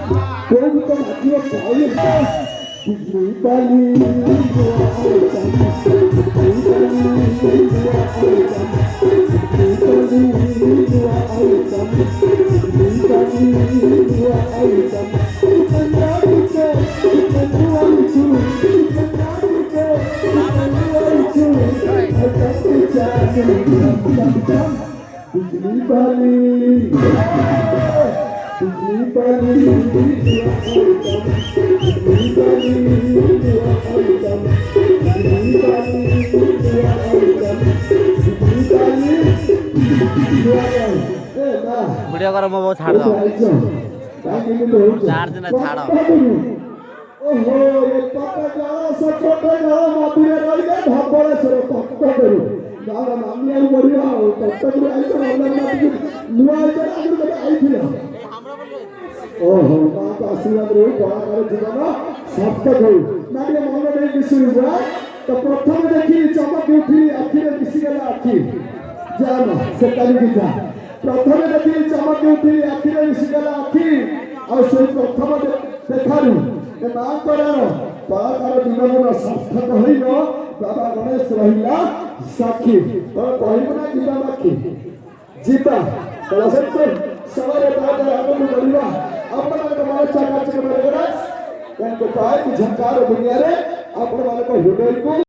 କୋଉ ଗୀତ ନାଚିବ କହିଲେ ବିଜୁଳି ବାଲି वीडियो कर मो छाड़ दो चार्ज ना छाड़ो ओहो ये पापा जाओ सब छोटे जाओ मातुरे रही है धब्बड़े से तक करू गाना मामले बढ़िया हो तब तक आई तो अंदर मत नुआ के आगे में आई थी ओहो बात आशीर्वाद रे बड़ा करे जीवन सब तक हो मारे मन में किसी हुआ तो प्रथम देखी चमक उठी आखि में किसी गला आखि जाना से कली की था प्रथम देखी चमक उठी आखि में किसी गला आखि और से प्रथम देखारू ए मां करार कलाकार जीवन सार्थक होइब बाबा गणेश रहिला साक्षी तो कहब ना जीवा बाकी जीता तो सत्य सवारे बाजार आगम बढ़िबा अपन माने चाका के बरगराज यानी को पाए कि झंकार दुनिया रे अपन माने को हृदय को